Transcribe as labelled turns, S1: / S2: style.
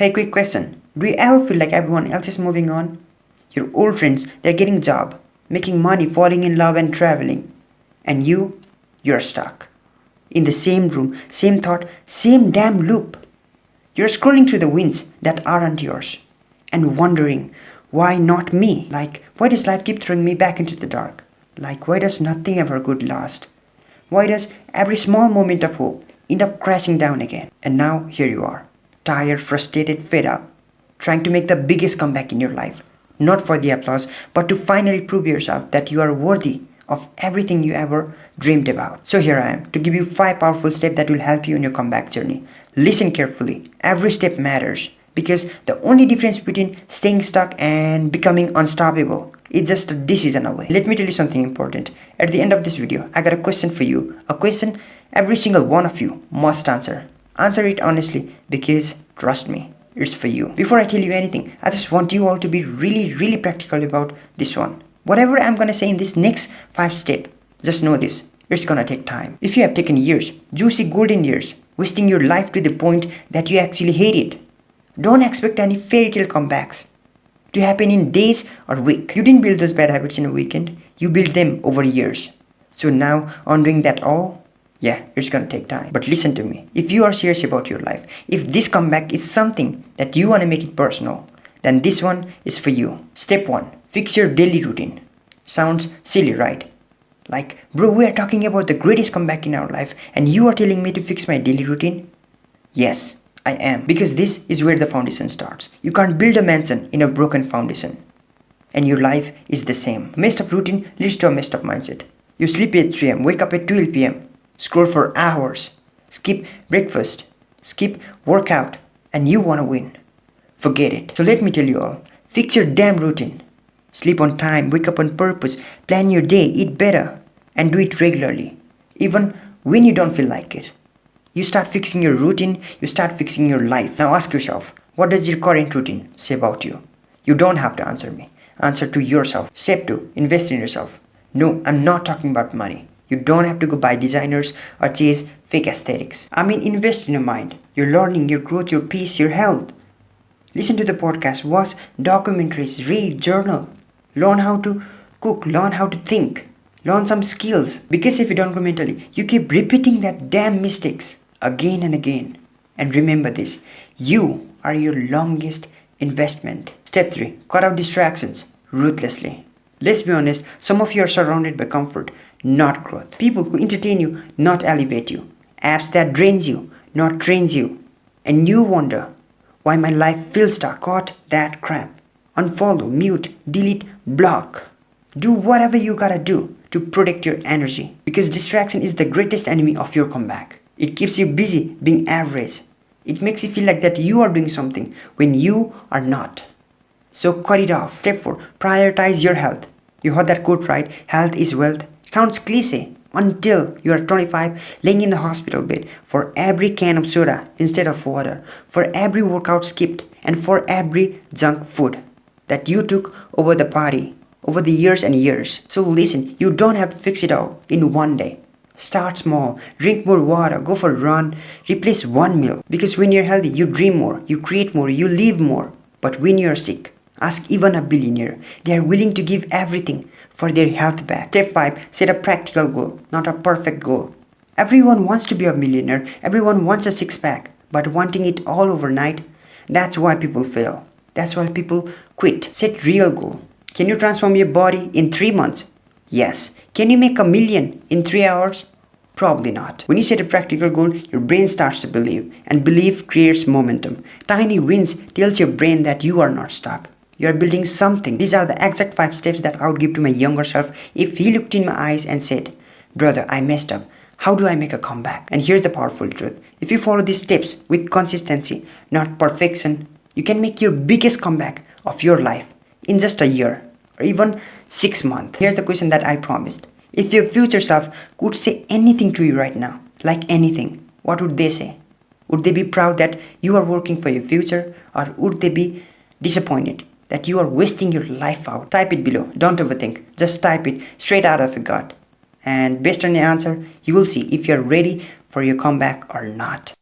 S1: Hey, quick question. Do you ever feel like everyone else is moving on? Your old friends, they're getting job, making money, falling in love and traveling. And you're stuck. In the same room, same thought, same damn loop. You're scrolling through the winds that aren't yours and wondering, why not me? Like, why does life keep throwing me back into the dark? Like, why does nothing ever good last? Why does every small moment of hope end up crashing down again? And now here you are, tired, frustrated, fed up, trying to make the biggest comeback in your life. Not for the applause, but to finally prove yourself that you are worthy of everything you ever dreamed about. So here I am to give you 5 powerful steps that will help you in your comeback journey. Listen carefully. Every step matters because the only difference between staying stuck and becoming unstoppable is just a decision away. Let me tell you something important. At the end of this video, I got a question for you. A question every single one of you must answer. Answer it honestly because trust me, it's for you. Before I tell you anything, I just want you all to be really practical about this one. Whatever I'm gonna say in this next 5 steps, just know this, it's gonna take time. If you have taken years, juicy golden years, wasting your life to the point that you actually hate it, don't expect any fairy tale comebacks to happen in days or weeks. You didn't build those bad habits in a weekend, you built them over years. So now, undoing that all, yeah, it's gonna take time. But listen to me, if you are serious about your life, if this comeback is something that you wanna make it personal, then this one is for you. Step 1. Fix your daily routine. Sounds silly, right? Like, bro, we are talking about the greatest comeback in our life and you are telling me to fix my daily routine? Yes, I am. Because this is where the foundation starts. You can't build a mansion in a broken foundation. And your life is the same. Messed up routine leads to a messed up mindset. You sleep at 3 am, wake up at 12 pm, scroll for hours, skip breakfast, skip workout, and you wanna win. Forget it. So let me tell you all, fix your damn routine. Sleep on time, wake up on purpose, plan your day, eat better, and do it regularly, even when you don't feel like it. You start fixing your routine, you start fixing your life. Now ask yourself, what does your current routine say about you? You don't have to answer me. Answer to yourself. Step 2, invest in yourself. No, I'm not talking about money. You don't have to go buy designers or chase fake aesthetics. I mean, invest in your mind, your learning, your growth, your peace, your health. Listen to the podcast, watch documentaries, read, journal. Learn how to cook, learn how to think, learn some skills. Because if you don't grow mentally, you keep repeating that damn mistakes again and again. And remember this, you are your longest investment. Step 3, cut out distractions ruthlessly. Let's be honest, some of you are surrounded by comfort, not growth. People who entertain you, not elevate you. Apps that drains you, not trains you. And you wonder, why my life feels stuck? Cut that crap. Unfollow, mute, delete, block. Do whatever you gotta do to protect your energy. Because distraction is the greatest enemy of your comeback. It keeps you busy being average. It makes you feel like that you are doing something when you are not. So cut it off. Step 4, prioritize your health. You heard that quote, right? Health is wealth. Sounds cliche until you are 25, laying in the hospital bed for every can of soda instead of water, for every workout skipped, and for every junk food that you took over the party, over the years and years. So listen, you don't have to fix it all in one day. Start small, drink more water, go for a run, replace one meal. Because when you're healthy, you dream more, you create more, you live more. But when you're sick, ask even a billionaire. They are willing to give everything for their health back. Step 5, set a practical goal, not a perfect goal. Everyone wants to be a millionaire, everyone wants a six-pack, but wanting it all overnight, that's why people fail. That's why people quit. Set real goal. Can you transform your body in 3 months? Yes. Can you make $1 million in 3 hours? Probably not. When you set a practical goal, your brain starts to believe, and belief creates momentum. Tiny wins tells your brain that you are not stuck. You are building something. These are the exact 5 steps that I would give to my younger self if he looked in my eyes and said, brother, I messed up. How do I make a comeback? And here's the powerful truth. If you follow these steps with consistency, not perfection, you can make your biggest comeback of your life in just a year or even 6 months. Here's the question that I promised. If your future self could say anything to you right now, like anything, what would they say? Would they be proud that you are working for your future, or would they be disappointed that you are wasting your life out? Type it below. Don't overthink. Just type it straight out of your gut. And based on your answer, you will see if you're ready for your comeback or not.